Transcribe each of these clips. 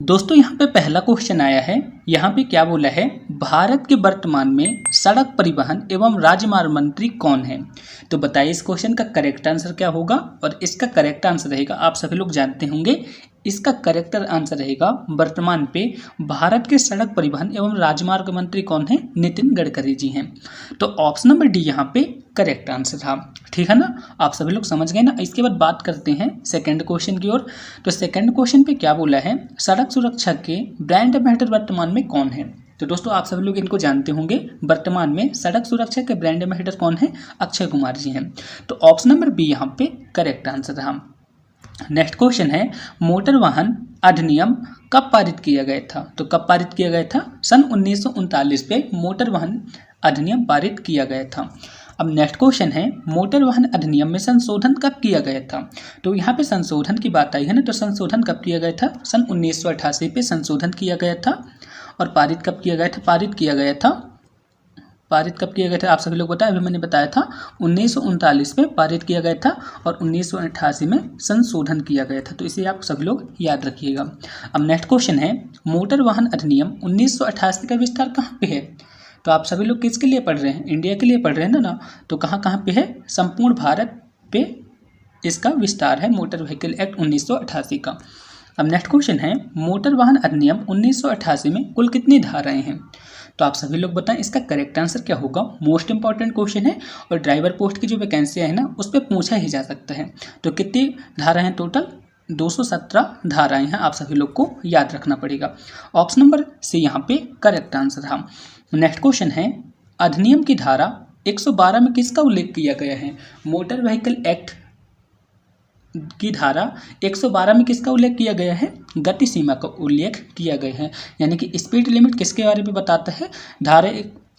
दोस्तों यहाँ पे पहला क्वेश्चन आया है। यहाँ पे क्या बोला है, भारत के वर्तमान में सड़क परिवहन एवं राजमार्ग मंत्री कौन है। तो बताइए इस क्वेश्चन का करेक्ट आंसर क्या होगा। और इसका करेक्ट आंसर रहेगा, आप सभी लोग जानते होंगे, इसका करेक्ट आंसर रहेगा वर्तमान पे भारत के सड़क परिवहन एवं राजमार्ग मंत्री कौन है, नितिन गडकरी जी हैं। तो ऑप्शन नंबर डी यहाँ पे करेक्ट आंसर था। ठीक है ना, आप सभी लोग समझ गए ना। इसके बाद बात करते हैं सेकंड क्वेश्चन की ओर। तो सेकंड क्वेश्चन पे क्या बोला है, सड़क सुरक्षा के ब्रांड एम्बेसडर वर्तमान में कौन है। तो दोस्तों आप सभी लोग इनको जानते होंगे, वर्तमान में सड़क सुरक्षा के ब्रांड एम्बेसडर कौन है, अक्षय कुमार जी हैं। तो ऑप्शन नंबर बी यहाँ पे करेक्ट आंसर था। नेक्स्ट क्वेश्चन है, मोटर वाहन अधिनियम कब पारित किया गया था। तो कब पारित किया गया था, सन 1939 पे मोटर वाहन अधिनियम पारित किया गया था। अब नेक्स्ट क्वेश्चन है, मोटर वाहन अधिनियम में संशोधन कब किया गया था। तो यहाँ पे संशोधन की बात आई है ना, तो संशोधन कब किया गया था, सन 1988 पे संशोधन किया गया था। और पारित कब किया गया था, पारित कब किया गया था, आप सभी लोग बताएं। अभी मैंने बताया था 1939 में पारित किया गया था और 1988 में संशोधन किया गया था। तो इसे आप सभी लोग याद रखिएगा। अब नेक्स्ट क्वेश्चन है, मोटर वाहन अधिनियम 1988 का विस्तार कहाँ पे है। तो आप सभी लोग किसके लिए पढ़ रहे हैं, इंडिया के लिए पढ़ रहे हैं ना। तो कहाँ कहाँ पे है, संपूर्ण भारत पे इसका विस्तार है, मोटर व्हीकल एक्ट 1988 का। अब नेक्स्ट क्वेश्चन है, मोटर वाहन अधिनियम 1988 में कुल कितनी धाराएं हैं। तो आप सभी लोग बताएं इसका करेक्ट आंसर क्या होगा। मोस्ट इंपॉर्टेंट क्वेश्चन है और ड्राइवर पोस्ट की जो वैकेंसी है ना, उस पर पूछा ही जा सकता है। तो कितनी धाराएं हैं, टोटल 217 धाराएं हैं, आप सभी लोग को याद रखना पड़ेगा। ऑप्शन नंबर सी यहाँ पे करेक्ट आंसर था। नेक्स्ट क्वेश्चन है, अधिनियम की धारा 112 में किसका उल्लेख किया गया है। मोटर व्हीकल एक्ट की धारा 112 में किसका उल्लेख किया गया है, गति सीमा का उल्लेख किया गया है। यानी कि स्पीड लिमिट किसके बारे में बताता है, धारा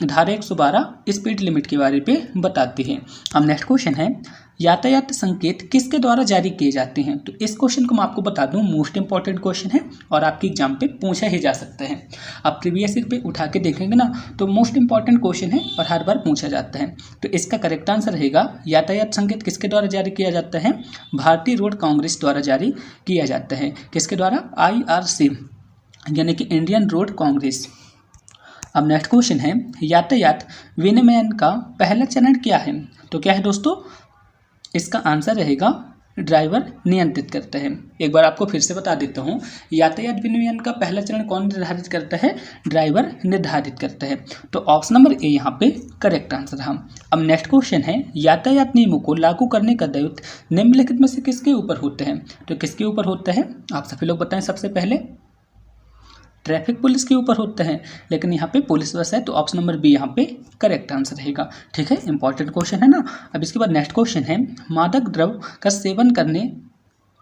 112 स्पीड लिमिट के बारे में बताती है। अब नेक्स्ट क्वेश्चन है, यातायात संकेत किसके द्वारा जारी किए जाते हैं। तो इस क्वेश्चन को मैं आपको बता दूं, मोस्ट इंपॉर्टेंट क्वेश्चन है और आपके एग्जाम पे पूछा ही जा सकता है। आप प्रीवियस ईयर पे उठा के देखेंगे ना, तो मोस्ट इंपॉर्टेंट क्वेश्चन है और हर बार पूछा जाता है। तो इसका करेक्ट आंसर रहेगा, यातायात संकेत किसके द्वारा जारी किया जाता है, भारतीय रोड कांग्रेस द्वारा जारी किया जाता है। किसके द्वारा, IRC यानी कि इंडियन रोड कांग्रेस। अब नेक्स्ट क्वेश्चन है, यातायात विनियमन का पहला चरण क्या है। तो क्या है दोस्तों, इसका आंसर रहेगा ड्राइवर नियंत्रित करता है। एक बार आपको फिर से बता देता हूँ, यातायात विनियमन का पहला चरण कौन निर्धारित करता है, ड्राइवर निर्धारित करता है। तो ऑप्शन नंबर ए यहाँ पे करेक्ट आंसर है। अब नेक्स्ट क्वेश्चन है, यातायात नियमों को लागू करने का दायित्व निम्नलिखित में से किसके ऊपर होता है। तो किसके ऊपर होता है, आप सभी लोग बताएं। सबसे पहले ट्रैफिक पुलिस के ऊपर होता है, लेकिन यहाँ पे पुलिस बस है, तो ऑप्शन नंबर बी यहाँ पे करेक्ट आंसर रहेगा। ठीक है, इंपॉर्टेंट क्वेश्चन है ना। अब इसके बाद नेक्स्ट क्वेश्चन है, मादक द्रव्य का सेवन करने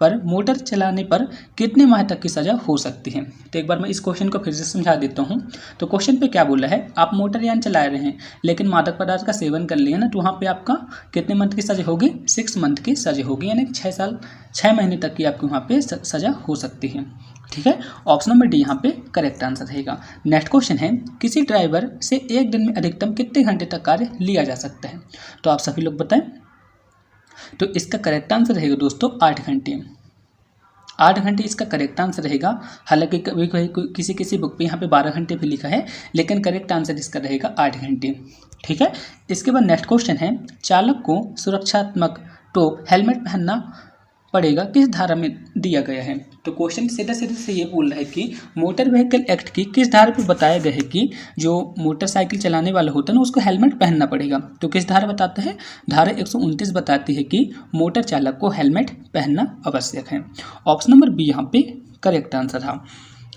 पर मोटर चलाने पर कितने माह तक की सजा हो सकती है। तो एक बार मैं इस क्वेश्चन को फिर से समझा देता हूँ। तो क्वेश्चन पे क्या बोला है, आप मोटरयान चला रहे हैं लेकिन मादक पदार्थ का सेवन कर लिया ना, तो वहाँ पे आपका कितने मंथ की सजा होगी, 6 मंथ की सजा होगी, यानी कि 6 महीने तक की आपकी वहाँ पे सजा हो सकती है। ठीक है, ऑप्शन नंबर डी यहाँ पे करेक्ट आंसर रहेगा। नेक्स्ट क्वेश्चन है, किसी ड्राइवर से एक दिन में अधिकतम कितने घंटे तक कार्य लिया जा सकता है। तो आप सभी लोग बताएं। तो इसका करेक्ट आंसर रहेगा दोस्तों 8 घंटे। 8 घंटे इसका करेक्ट आंसर रहेगा। हालांकि कभी किसी किसी बुक पे यहाँ पे 12 घंटे भी लिखा है, लेकिन करेक्ट आंसर इसका रहेगा 8 घंटे। ठीक है, इसके बाद नेक्स्ट क्वेश्चन है, चालक को सुरक्षात्मक टोप हेलमेट पहनना पड़ेगा किस धारा में दिया गया है। तो क्वेश्चन सीधा सीधे से ये बोल रहा है कि मोटर व्हीकल एक्ट की किस धारा पे बताया गया है कि जो मोटरसाइकिल चलाने वाला होता है ना, उसको हेलमेट पहनना पड़ेगा। तो किस धारा बताता है, धारा 129 बताती है कि मोटर चालक को हेलमेट पहनना आवश्यक है। ऑप्शन नंबर बी यहाँ पे करेक्ट आंसर था।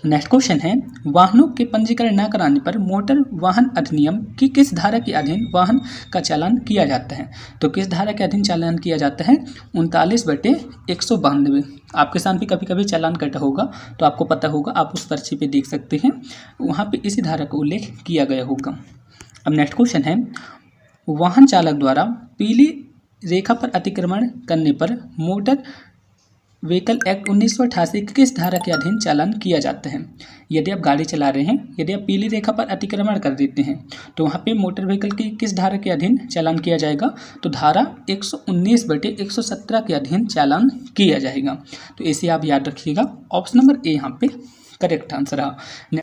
नेक्स्ट क्वेश्चन है, वाहनों के पंजीकरण न कराने पर मोटर वाहन अधिनियम की किस धारा के अधीन वाहन का चालान किया जाता है। तो किस धारा के अधीन चालान किया जाता है, 39/192। आपके साथ भी कभी कभी चालान कटा होगा, तो आपको पता होगा, आप उस पर्ची पे देख सकते हैं, वहाँ पे इसी धारा का उल्लेख किया गया होगा। अब नेक्स्ट क्वेश्चन है, वाहन चालक द्वारा पीली रेखा पर अतिक्रमण करने पर मोटर व्हीकल एक्ट 1988 की किस धारा के अधीन चालान किया जाता है। यदि आप गाड़ी चला रहे हैं, यदि आप पीली रेखा पर अतिक्रमण कर देते हैं, तो वहाँ पे मोटर व्हीकल की किस धारा के अधीन चालान किया जाएगा। तो धारा 119/117 के अधीन चालान किया जाएगा। तो इसे आप याद रखिएगा। ऑप्शन नंबर ए यहाँ पे करेक्ट आंसर रहा।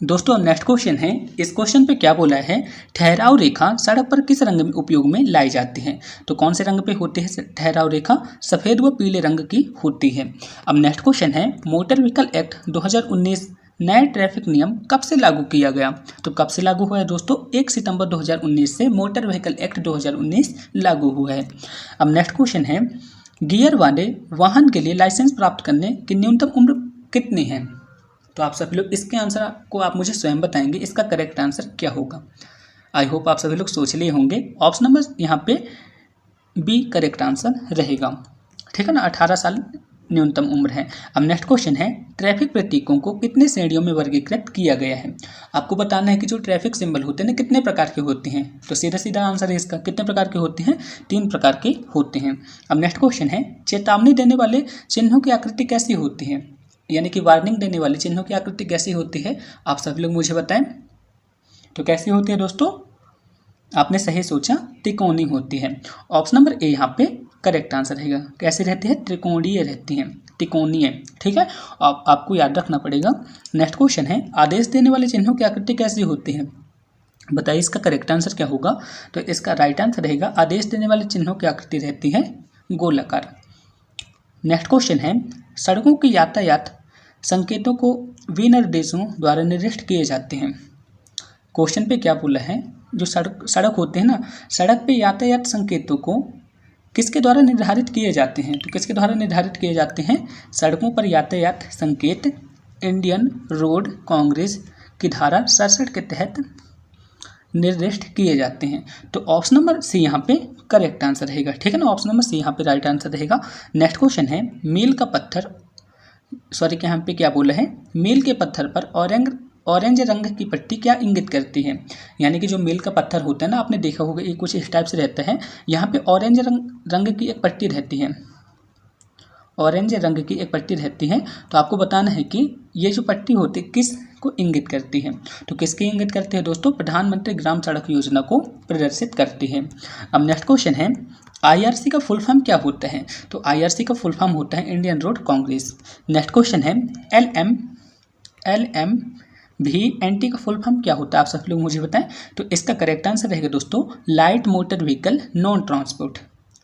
दोस्तों नेक्स्ट क्वेश्चन है, इस क्वेश्चन पे क्या बोला है, ठहराव रेखा सड़क पर किस रंग में उपयोग में लाई जाती है। तो कौन से रंग पे होती है ठहराव रेखा, सफ़ेद व पीले रंग की होती है। अब नेक्स्ट क्वेश्चन है, मोटर व्हीकल एक्ट 2019 नए ट्रैफिक नियम कब से लागू किया गया। तो कब से लागू हुआ है दोस्तों, 1 सितंबर 2019 से मोटर व्हीकल एक्ट 2019 लागू हुआ है। अब नेक्स्ट क्वेश्चन है, गियर वाले वाहन के लिए लाइसेंस प्राप्त करने की न्यूनतम उम्र कितनी है। तो आप सभी लोग इसके आंसर को आप मुझे स्वयं बताएंगे, इसका करेक्ट आंसर क्या होगा। आई होप आप सभी लोग सोच लिए होंगे। ऑप्शन नंबर यहाँ पे बी करेक्ट आंसर रहेगा, ठीक है ना, 18 साल न्यूनतम उम्र है। अब नेक्स्ट क्वेश्चन है, ट्रैफिक प्रतीकों को कितने श्रेणियों में वर्गीकृत किया गया है। आपको बताना है कि जो ट्रैफिक सिंबल होते हैं ना कितने प्रकार के होते हैं। तो सीधा सीधा आंसर है इसका, कितने प्रकार के होते हैं, 3 प्रकार के होते हैं। अब नेक्स्ट क्वेश्चन है, चेतावनी देने वाले चिन्हों की आकृति कैसी होती है, यानी कि वार्निंग देने वाले चिन्हों की आकृति कैसी होती है, आप सभी लोग मुझे बताएं। तो कैसी होती है दोस्तों, आपने सही सोचा, त्रिकोणीय होती है। ऑप्शन नंबर ए यहाँ पे करेक्ट आंसर रहेगा। कैसी रहती है, त्रिकोणीय रहती है, त्रिकोणीय, ठीक है, आपको याद रखना पड़ेगा। नेक्स्ट क्वेश्चन है, आदेश देने वाले चिन्हों की आकृति कैसी होती है, बताइए इसका करेक्ट आंसर क्या होगा। तो इसका राइट आंसर रहेगा, आदेश देने वाले चिन्हों की आकृति रहती है गोलाकार। नेक्स्ट क्वेश्चन है, सड़कों की यातायात संकेतों को विनिर्देशों द्वारा निर्दिष्ट किए जाते हैं। क्वेश्चन पे क्या बोला है, जो सड़क होते हैं ना, सड़क पे यातायात संकेतों को किसके द्वारा निर्धारित किए जाते हैं। तो किसके द्वारा निर्धारित किए जाते हैं, सड़कों पर यातायात संकेत इंडियन रोड कांग्रेस की धारा 67 के तहत निर्दिष्ट किए जाते हैं। तो ऑप्शन नंबर सी यहाँ पे करेक्ट आंसर रहेगा, ठीक है ना, ऑप्शन नंबर सी यहाँ पे राइट आंसर रहेगा। नेक्स्ट क्वेश्चन है, मील का पत्थर यहाँ पे क्या बोला है, मील के पत्थर पर ऑरेंज रंग की पट्टी क्या इंगित करती है। यानी कि जो मील का पत्थर होता है ना, आपने देखा होगा ये कुछ इस टाइप से रहता है, यहाँ पे ऑरेंज रंग की एक पट्टी रहती है, ऑरेंज रंग की एक पट्टी रहती है। तो आपको बताना है कि ये जो पट्टी होती है किस को इंगित करती है। तो किसकी इंगित करती है दोस्तों, प्रधानमंत्री ग्राम सड़क योजना को प्रदर्शित करती है। अब नेक्स्ट क्वेश्चन है, IRC का फुल फॉर्म क्या होता है। तो IRC का फुल फॉर्म होता है Indian road Congress. Next question है, LMVNT का फुल फॉर्म क्या होता है, आप सब लोग मुझे बताएं। तो इसका करेक्ट आंसर रहेगा दोस्तों, light motor vehicle non transport,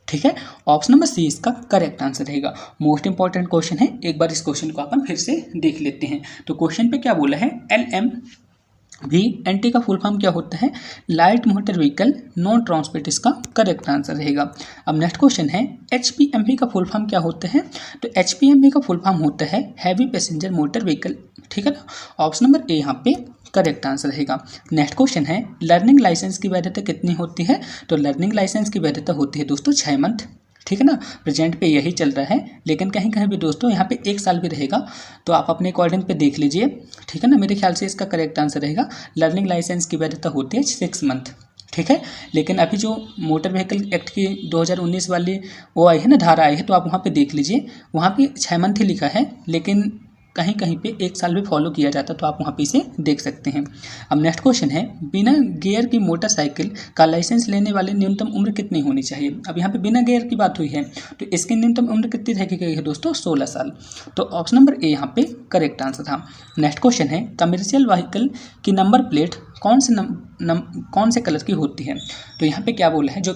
ठीक है, ऑप्शन नंबर सी इसका करेक्ट आंसर रहेगा। मोस्ट इंपॉर्टेंट क्वेश्चन है, एक बार इस क्वेश्चन को अपन फिर से देख लेते हैं। तो क्वेश्चन पे क्या बोला है, LMVNT का फुल फॉर्म क्या होता है, light motor vehicle non transport, इसका करेक्ट आंसर रहेगा। अब नेक्स्ट क्वेश्चन है, HPMV का फुल फॉर्म क्या होता है। तो HPMV का फुल फॉर्म होता है हैवी पैसेंजर मोटर व्हीकल, ठीक है ना, ऑप्शन नंबर ए यहाँ पे करेक्ट आंसर रहेगा। नेक्स्ट क्वेश्चन है, लर्निंग लाइसेंस की वैधता कितनी होती है। तो लर्निंग लाइसेंस की वैधता होती है दोस्तों 6 मंथ, ठीक है ना, प्रेजेंट पे यही चल रहा है, लेकिन कहीं कहीं भी दोस्तों यहाँ पे 1 साल भी रहेगा। तो आप अपने अकॉर्डिंग पे देख लीजिए, ठीक है ना, मेरे ख्याल से इसका करेक्ट आंसर रहेगा, लर्निंग लाइसेंस की वैधता होती है 6 मंथ, ठीक है। लेकिन अभी जो मोटर व्हीकल एक्ट की 2019 वाली वो आई है ना, धारा आई है, तो आप वहाँ पे देख लीजिए, वहाँ पे 6 मंथ ही लिखा है, लेकिन कहीं कहीं पे 1 साल भी फॉलो किया जाता, तो आप वहाँ पे इसे देख सकते हैं। अब नेक्स्ट क्वेश्चन है, बिना गियर की मोटरसाइकिल का लाइसेंस लेने वाले न्यूनतम उम्र कितनी होनी चाहिए। अब यहाँ पे बिना गियर की बात हुई है, तो इसकी न्यूनतम उम्र कितनी रखी गई है दोस्तों, 16 साल। तो ऑप्शन नंबर ए यहाँ पे करेक्ट आंसर था। नेक्स्ट क्वेश्चन है, कमर्शियल व्हीकल की नंबर प्लेट कौन से कलर की होती है। तो यहाँ पे क्या बोला है, जो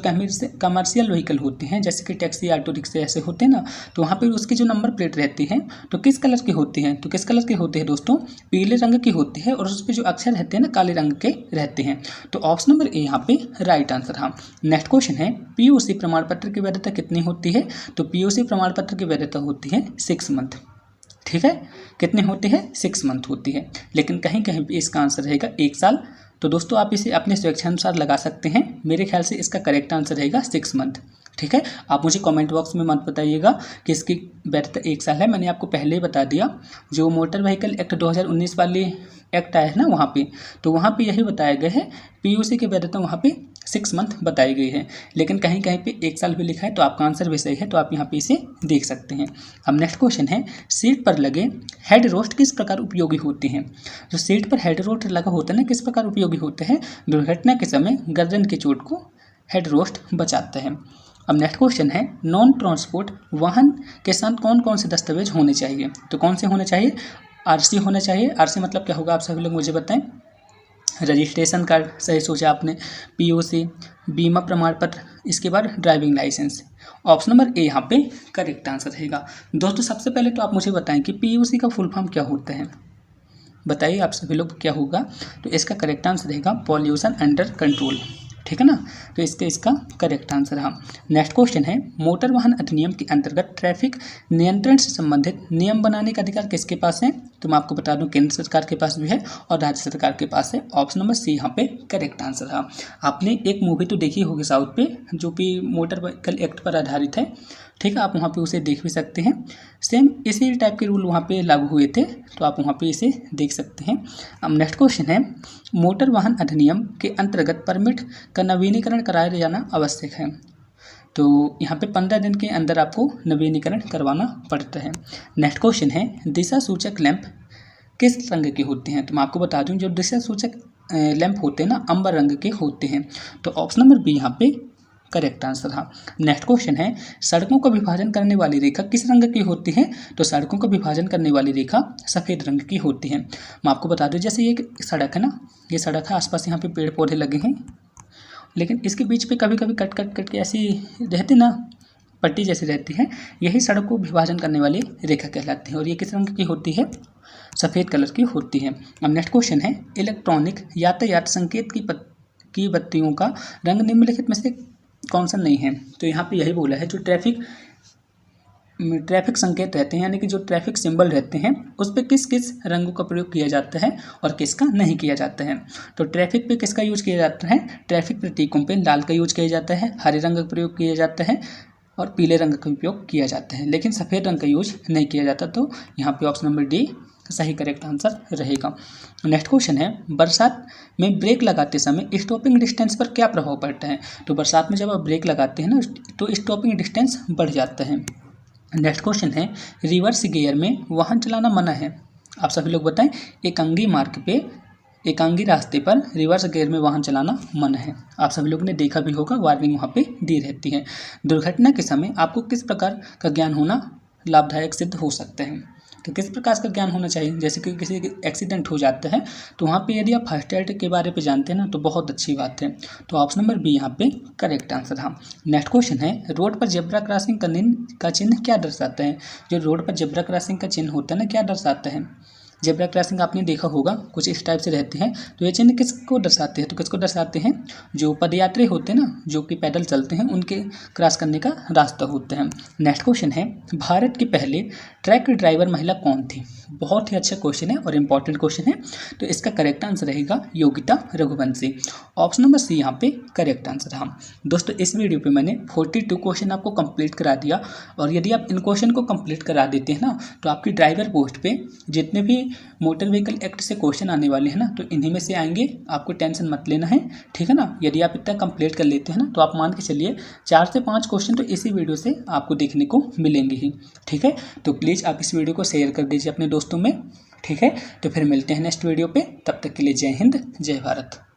कमर्शियल व्हीकल होते हैं जैसे कि टैक्सी ऑटो रिक्शा ऐसे होते हैं ना, तो वहाँ पे उसकी जो नंबर प्लेट रहती है तो किस कलर की होती है। तो किस कलर की होती है दोस्तों, पीले रंग की होती है, और उस पर जो अक्षर रहते हैं ना काले रंग के रहते हैं। तो ऑप्शन नंबर ए यहाँ पे राइट आंसर था। नेक्स्ट क्वेश्चन है, PUC प्रमाण पत्र की वैधता कितनी होती है। तो PUC प्रमाण पत्र की वैधता होती है 6 मंथ, ठीक है, कितनी होती है, 6 मंथ होती है, लेकिन कहीं कहीं पे इसका आंसर रहेगा 1 साल। तो दोस्तों आप इसे अपने स्वेच्छानुसार लगा सकते हैं, मेरे ख्याल से इसका करेक्ट आंसर रहेगा 6 मंथ, ठीक है। आप मुझे कमेंट बॉक्स में मत बताइएगा कि इसकी वैधता 1 साल है, मैंने आपको पहले ही बता दिया। जो मोटर व्हीकल एक्ट 2019 वाली एक्ट आया है ना वहाँ पे, तो वहाँ पे यही बताया गया है, PUC की वैधता वहाँ पे 6 मंथ बताई गई है, लेकिन कहीं कहीं पे 1 साल भी लिखा है, तो आपका आंसर भी सही है, तो आप यहाँ पे इसे देख सकते हैं। अब नेक्स्ट क्वेश्चन है, सीट पर लगे हेड रोस्ट किस प्रकार उपयोगी होते हैं। जो सीट पर हेड रोस्ट लगा होता है ना, किस प्रकार उपयोगी होते हैं, दुर्घटना के समय गर्दन की चोट को हेड रोस्ट बचाता है। अब नेक्स्ट क्वेश्चन है, नॉन ट्रांसपोर्ट वाहन के साथ कौन कौन से दस्तावेज होने चाहिए। तो कौन से होने चाहिए, आरसी होना चाहिए। आरसी मतलब क्या होगा आप सभी लोग मुझे बताएं। रजिस्ट्रेशन कार्ड, सही सोचा आपने। पीयूसी, बीमा प्रमाण पत्र, इसके बाद driving licence. Option number A यहाँ पे करेक्ट आंसर रहेगा। दोस्तों सबसे पहले तो आप मुझे बताएं कि पीयूसी का फुल फॉर्म क्या होता है, बताइए आप सभी लोग क्या होगा। तो इसका करेक्ट आंसर रहेगा पॉल्यूशन अंडर कंट्रोल, ठीक है ना। तो इसका करेक्ट आंसर रहा। नेक्स्ट क्वेश्चन है, मोटर वाहन अधिनियम के अंतर्गत ट्रैफिक नियंत्रण से संबंधित नियम बनाने का अधिकार किसके पास है। तो मैं आपको बता दूं केंद्र सरकार के पास भी है और राज्य सरकार के पास है। ऑप्शन नंबर सी यहाँ पे करेक्ट आंसर रहा। आपने एक मूवी तो देखी होगी साउथ पे, जो कि मोटर व्हीकल एक्ट पर आधारित है, ठीक है। आप वहाँ पे उसे देख भी सकते हैं। सेम इसी टाइप के रूल वहाँ पे लागू हुए थे, तो आप वहाँ पे इसे देख सकते हैं। अब नेक्स्ट क्वेश्चन है, मोटर वाहन अधिनियम के अंतर्गत परमिट का नवीनीकरण कराया जाना आवश्यक है। तो यहाँ पे 15 दिन के अंदर आपको नवीनीकरण करवाना पड़ता है। नेक्स्ट क्वेश्चन है, दिशा सूचक लैंप किस रंग के होते हैं। तो मैं आपको बता दूं जो दिशा सूचक लैंप होते हैं ना, अंबर रंग के होते हैं। तो ऑप्शन नंबर बी यहाँ पे करेक्ट आंसर था। नेक्स्ट क्वेश्चन है, सड़कों का विभाजन करने वाली रेखा किस रंग की होती है। तो सड़कों का विभाजन करने वाली रेखा सफ़ेद रंग की होती है। मैं आपको बता दूं जैसे ये सड़क है ना, ये सड़क है, आसपास यहाँ पे पेड़ पौधे लगे हैं, लेकिन इसके बीच पे कभी कभी कट कट कट के ऐसी रहती ना, पट्टी जैसी रहती है, यही सड़क को विभाजन करने वाली रेखा कहलाती है। और ये किस रंग की होती है, सफ़ेद कलर की होती है। अब नेक्स्ट क्वेश्चन है, इलेक्ट्रॉनिक यातायात संकेत की बत्तियों का रंग निम्नलिखित में से कौन सा नहीं है। तो यहाँ पे यही बोला है, जो ट्रैफिक संकेत रहते हैं, यानी कि जो ट्रैफिक सिंबल रहते हैं, उस पर किस किस रंगों का प्रयोग किया जाता है और किसका नहीं किया जाता है। तो ट्रैफिक पे किसका यूज किया जाता है, ट्रैफिक प्रतीकों पे लाल का यूज किया जाता है, हरे रंग का प्रयोग किया जाता है और पीले रंग का उपयोग किया जाता है, लेकिन सफ़ेद रंग का यूज नहीं किया जाता। तो यहाँ पे ऑप्शन नंबर डी सही करेक्ट आंसर रहेगा। नेक्स्ट क्वेश्चन है, बरसात में ब्रेक लगाते समय स्टॉपिंग डिस्टेंस पर क्या प्रभाव पड़ता है। तो बरसात में जब आप ब्रेक लगाते हैं ना, तो स्टॉपिंग डिस्टेंस बढ़ जाता है। नेक्स्ट क्वेश्चन है, रिवर्स गियर में वाहन चलाना मना है। आप सभी लोग बताएं, एकांगी मार्ग पे, एकांगी रास्ते पर रिवर्स गियर में वाहन चलाना मना है। आप सभी लोगों ने देखा भी होगा, वार्निंग वहाँ पे दी रहती है। दुर्घटना के समय आपको किस प्रकार का ज्ञान होना लाभदायक सिद्ध हो सकता है। तो किस प्रकार का ज्ञान होना चाहिए, जैसे कि किसी एक्सीडेंट हो जाता है तो वहाँ पे यदि आप फर्स्ट एड के बारे में जानते हैं ना, तो बहुत अच्छी बात है। तो ऑप्शन नंबर बी यहाँ पे करेक्ट आंसर था। नेक्स्ट क्वेश्चन है, रोड पर जेब्रा क्रॉसिंग का चिन्ह क्या दर्शाता है। जो रोड पर जेब्रा क्रॉसिंग का चिन्ह होता है ना, क्या दर्शाता है। जेब्रा क्रॉसिंग आपने देखा होगा, कुछ इस टाइप से रहते हैं। तो ये चिन्ह किसको दर्शाते हैं, तो किसको दर्शाते हैं, जो पदयात्री होते हैं ना, जो कि पैदल चलते हैं, उनके क्रॉस करने का रास्ता होता है। नेक्स्ट क्वेश्चन है, भारत की पहले ट्रक ड्राइवर महिला कौन थी। बहुत ही अच्छा क्वेश्चन है और इम्पॉर्टेंट क्वेश्चन है। तो इसका करेक्ट आंसर रहेगा Yogita Raghuvanshi. Option number C यहाँ पे करेक्ट आंसर रहा। दोस्तों इस वीडियो पे मैंने 42 क्वेश्चन आपको कंप्लीट करा दिया, और यदि आप इन क्वेश्चन को कंप्लीट करा देते हैं ना, तो आपकी ड्राइवर पोस्ट पे जितने भी मोटर व्हीकल एक्ट से क्वेश्चन आने वाले हैं ना, तो इन्हीं में से आएंगे, आपको टेंशन मत लेना है, ठीक है ना। यदि आप इतना कंप्लीट कर लेते हैं ना, तो आप मान के चलिए 4 से 5 क्वेश्चन तो इसी वीडियो से आपको देखने को मिलेंगे ही, ठीक है। तो प्लीज़ आप इस वीडियो को शेयर कर दीजिए अपने दोस्तों में, ठीक है। तो फिर मिलते हैं नेक्स्ट वीडियो पे, तब तक के लिए जय हिंद जय भारत।